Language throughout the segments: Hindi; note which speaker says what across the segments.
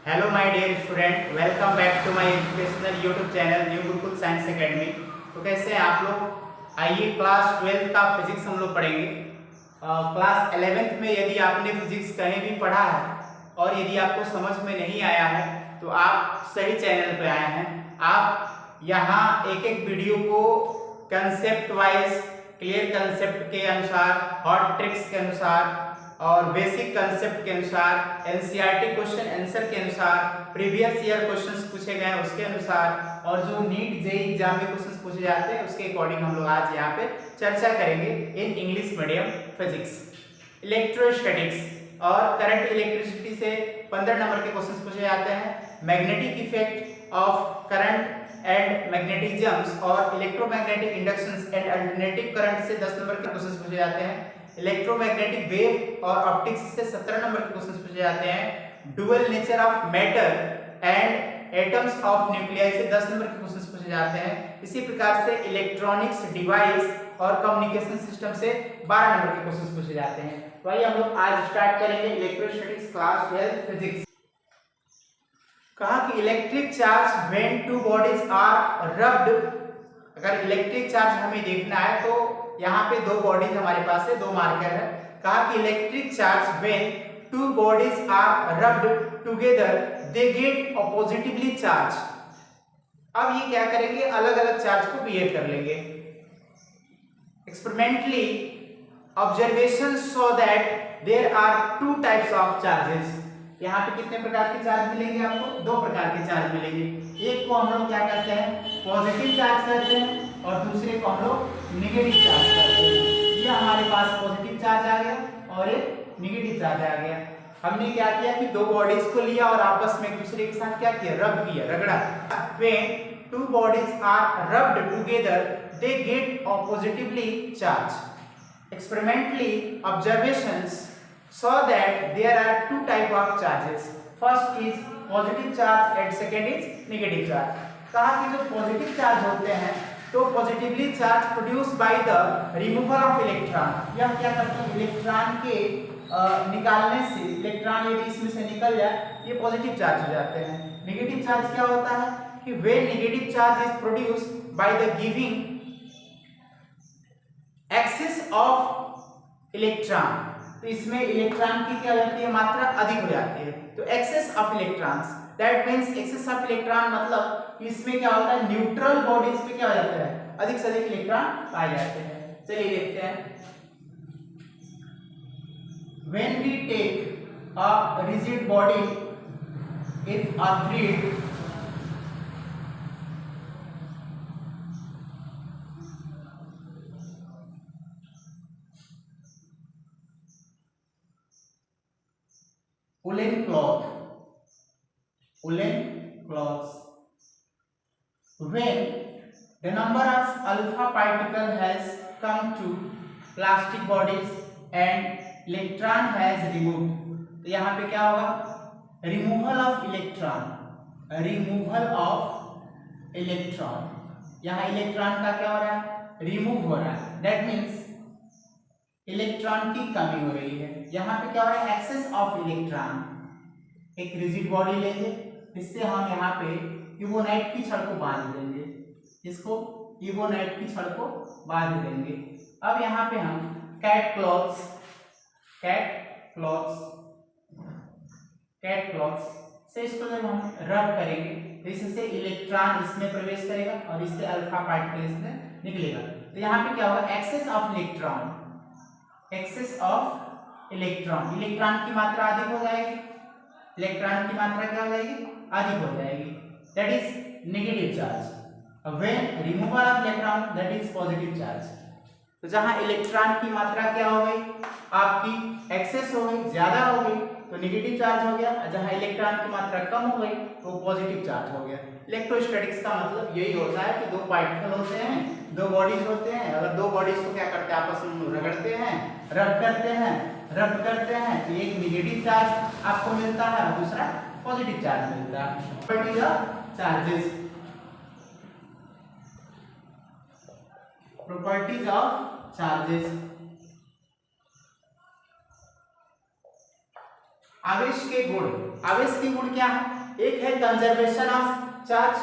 Speaker 1: Hello my dear student, welcome back to my educational YouTube channel new Gurukul science academy. तो कैसे हैं आप लोग? आइए क्लास 12 का फिजिक्स हम लोग पढ़ेंगे। क्लास 11th में यदि आपने फिजिक्स कहीं भी पढ़ा है और यदि आपको समझ में नहीं आया है तो आप सही चैनल पे आए हैं। आप यहाँ एक एक वीडियो को कंसेप्ट वाइज, क्लियर कंसेप्ट के अनुसार, हॉट ट्रिक्स के अनुसार और बेसिक कंसेप्ट के अनुसार, एनसीईआरटी क्वेश्चन आंसर के अनुसार, प्रीवियस ईयर क्वेश्चंस पूछे गए हैं उसके अनुसार और जो नीट जेईई एग्जाम में क्वेश्चंस पूछे जाते हैं उसके अकॉर्डिंग हम लोग आज यहाँ पे चर्चा करेंगे in English medium physics. Electrostatics और करंट इलेक्ट्रिसिटी से 15 नंबर के क्वेश्चंस पूछे जाते हैं। Magnetic effect of current and magnetisms और electromagnetic inductions and alternative current से 10 नंबर के क्वेश्चंस पूछे जाते हैं। इलेक्ट्रोमैग्नेटिक वेव और ऑप्टिक्स से 17 नंबर के क्वेश्चंस पूछे जाते हैं। Dual nature of matter and atoms of nuclei से 10 नंबर के क्वेश्चंस पूछे जाते हैं। इसी प्रकार से इलेक्ट्रॉनिक्स डिवाइस और कम्युनिकेशन सिस्टम से 12 नंबर के क्वेश्चंस पूछे जाते हैं। तो आइए हम लोग आज स्टार्ट करेंगे इलेक्ट्रोस्टैटिक्स क्लास 12 फिजिक्स। कहा कि electric charge when two bodies are rubbed. अगर इलेक्ट्रिक चार्ज हमें देखना है तो यहाँ पे दो बॉडीज हमारे पास है, दो मार्कर है। कहा कि electric charge when two bodies are rubbed together they get oppositely charge. अब ये क्या करेंगे, अलग अलग चार्ज को बिहेव कर लेंगे। Experimentally observation show that there are two types of charges. यहाँ पे कितने प्रकार के चार्ज मिलेंगे आपको? दो प्रकार के चार्ज मिलेंगे। एक को हम लोग क्या कहते हैं, पॉजिटिव चार्ज कहते हैं और दूसरे को हम लोग नेगेटिव चार्ज कहते हैं। ये हमारे पास पॉजिटिव चार्ज आ गया और एक नेगेटिव चार्ज आ गया। हमने क्या किया कि दो बॉडीज को लिया और आपस में एक दूसरे के साथ क्या किया, रब किया, रगड़ा। When two bodies are rubbed together they get oppositely charge. Experimentally observations so that there are two type of charges. First is positive charge and second is negative charge. कहा कि जो पॉजिटिव चार्ज होते हैं तो positively charge produce by the removal of electron. यह क्या करते हैं, इलेक्ट्रॉन के निकालने से, इलेक्ट्रॉन यदि इसमें से निकल जाए ये पॉजिटिव चार्ज हो जाते हैं। नेगेटिव चार्ज क्या होता है कि when negative charge is produce by the giving excess of electron. तो इसमें इलेक्ट्रॉन की क्या होती है, मात्रा अधिक हो जाती है। तो excess of electrons, that means excess of electron मतलब इसमें क्या होता है, न्यूट्रल बॉडीज पे क्या हो जाता है, अधिक से अधिक इलेक्ट्रॉन पाए जाते हैं। चलिए देखते हैं। When we take a rigid body, if a thread woolen cloths, when the number of alpha particle has come to plastic bodies and electron has removed। तो यहाँ पे क्या होगा, removal of electron, removal of electron. यहाँ इलेक्ट्रॉन का क्या हो रहा है, रिमूव हो रहा है। दैट मीन्स इलेक्ट्रॉन की कमी हो रही है। यहाँ पे क्या हो रहा है, एक्सेस ऑफ इलेक्ट्रॉन। एक रिजिड बॉडी लेंगे, इससे हम यहाँ पे इबोनाइट की छड़ को बांध देंगे, इसको इबोनाइट की छड़ को बांध देंगे। अब यहाँ पे हम कैट क्लॉथ्स से इसको जब हम रब करेंगे तो इससे इलेक्ट्रॉन इसमें प्रवेश करेगा और इससे अल्फा पार्टिकल इसमें निकलेगा। तो यहाँ पे क्या होगा, excess of electron, excess of electron, electron की मात्रा अधिक हो जाएगी। इलेक्ट्रॉन की मात्रा क्या हो जाएगी, अधिक हो जाएगी। That is negative charge. When removal of electron, that is positive charge. तो जहां इलेक्ट्रॉन की मात्रा क्या हो गई, आपकी एक्सेस हो गई, ज्यादा हो गई तो नेगेटिव चार्ज हो गया। जहां इलेक्ट्रॉन की मात्रा कम हो गई तो पॉजिटिव चार्ज हो गया। इलेक्ट्रोस्टैटिक्स का मतलब यही होता है कि दो पार्टिकल होते हैं, दो बॉडीज होते हैं। अगर दो बॉडीज को क्या करते हैं, आपस में रगड़ते हैं, रब करते हैं तो एक नेगेटिव चार्ज आपको मिलता है और दूसरा पॉजिटिव चार्ज मिलता है। Properties of charges, properties of charges. आवेश के गुण, आवेश के गुण क्या है? एक है conservation of charge,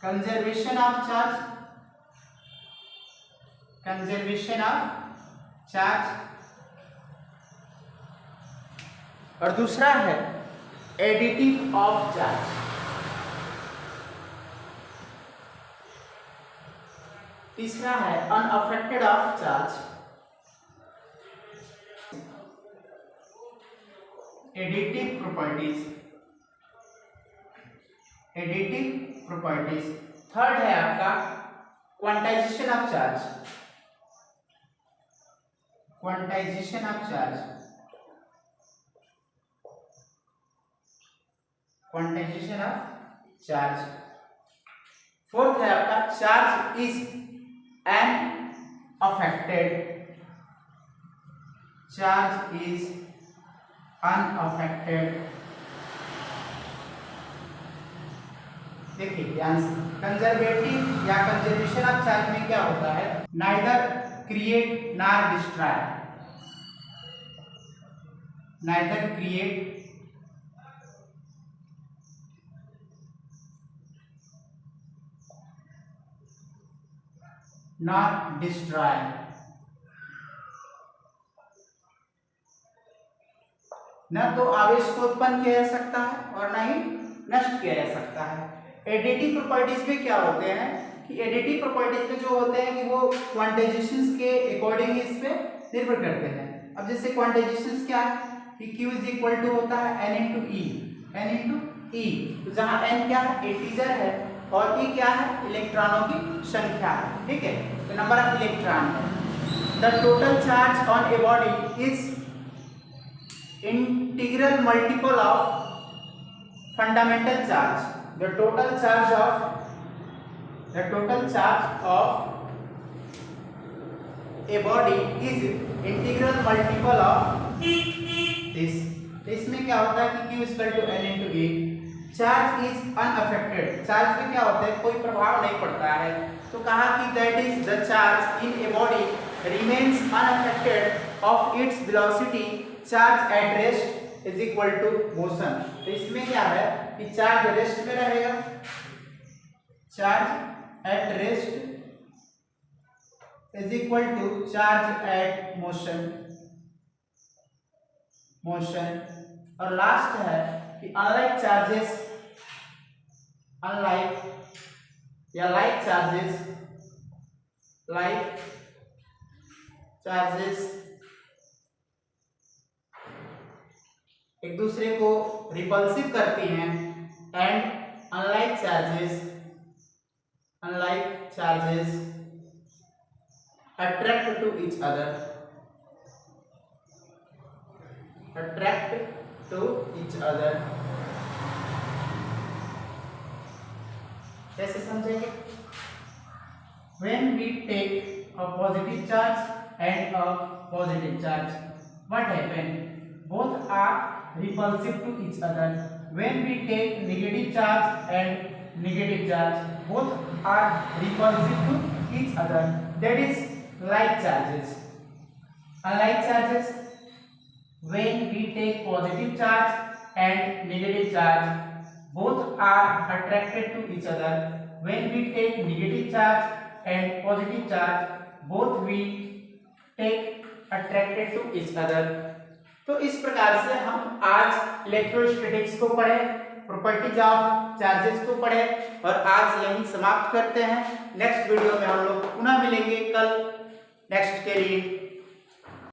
Speaker 1: conservation of charge, conservation of charge, और दूसरा है एडिटिव ऑफ चार्ज। तीसरा है unaffected of charge, additive properties, additive properties. Third है आपका quantization of charge, quantization of charge, quantization of charge. Fourth है आपका charge is an affected, charge is unaffected. देखिए ध्यान से, कंजर्वेटिव या कंजर्वेशन ऑफ चार्ज में क्या होता है, neither create nor destroy, neither create not destroy, न तो आवेश को उत्पन्न किया जा सकता है और न ही नष्ट किया जा सकता है। एडिटिव प्रॉपर्टीज में क्या होते हैं कि एडिटिव प्रॉपर्टीज में जो होते हैं कि वो क्वांटाइजेशंस के अकॉर्डिंग इस पे निर्भर करते हैं। अब जैसे क्वांटाइजेशंस क्या है कि Q इज इक्वल टू होता है N इंटू ई, N इंटू ई, तो जहाँ N क्या है, इंटीजर है, और E क्या है, इलेक्ट्रॉनों की संख्या है, ठीक है, तो नंबर ऑफ इलेक्ट्रॉन है। The total charge on a body is integral multiple of fundamental charge, the total charge of a body is integral multiple of this। तो इसमें क्या होता है कि Q equal to N into A. Charge is unaffected, charge में क्या होता है, कोई प्रभाव नहीं पड़ता है, तो कहा कि that is the charge in a body remains unaffected of its velocity, charge at rest is equal to motion. तो इसमें क्या है कि चार्ज रेस्ट में रहेगा, charge at rest is equal to charge at motion, motion. और लास्ट है कि अनलाइक चार्जेस, अनलाइक या लाइक चार्जेस, लाइक चार्जेस एक दूसरे को रिपल्सिव करती हैं, and unlike charges, unlike charges attract to each other, attract to each other. कैसे समझेंगे? When we take a positive charge and a positive charge, what happen? Both are repulsive to each other. When we take negative charge and negative charge, both are repulsive to each other. That is like charges. Unlike charges, when we take positive charge and negative charge, both are attracted to each other. When we take negative charge and positive charge, both we take attracted to each other. तो इस प्रकार से हम आज इलेक्ट्रोस्टैटिक्स को पढ़े, प्रॉपर्टीज ऑफ चार्जेस को पढ़े, और आज यहीं समाप्त करते हैं। नेक्स्ट वीडियो में हम लोग पुनः मिलेंगे कल नेक्स्ट के लिए।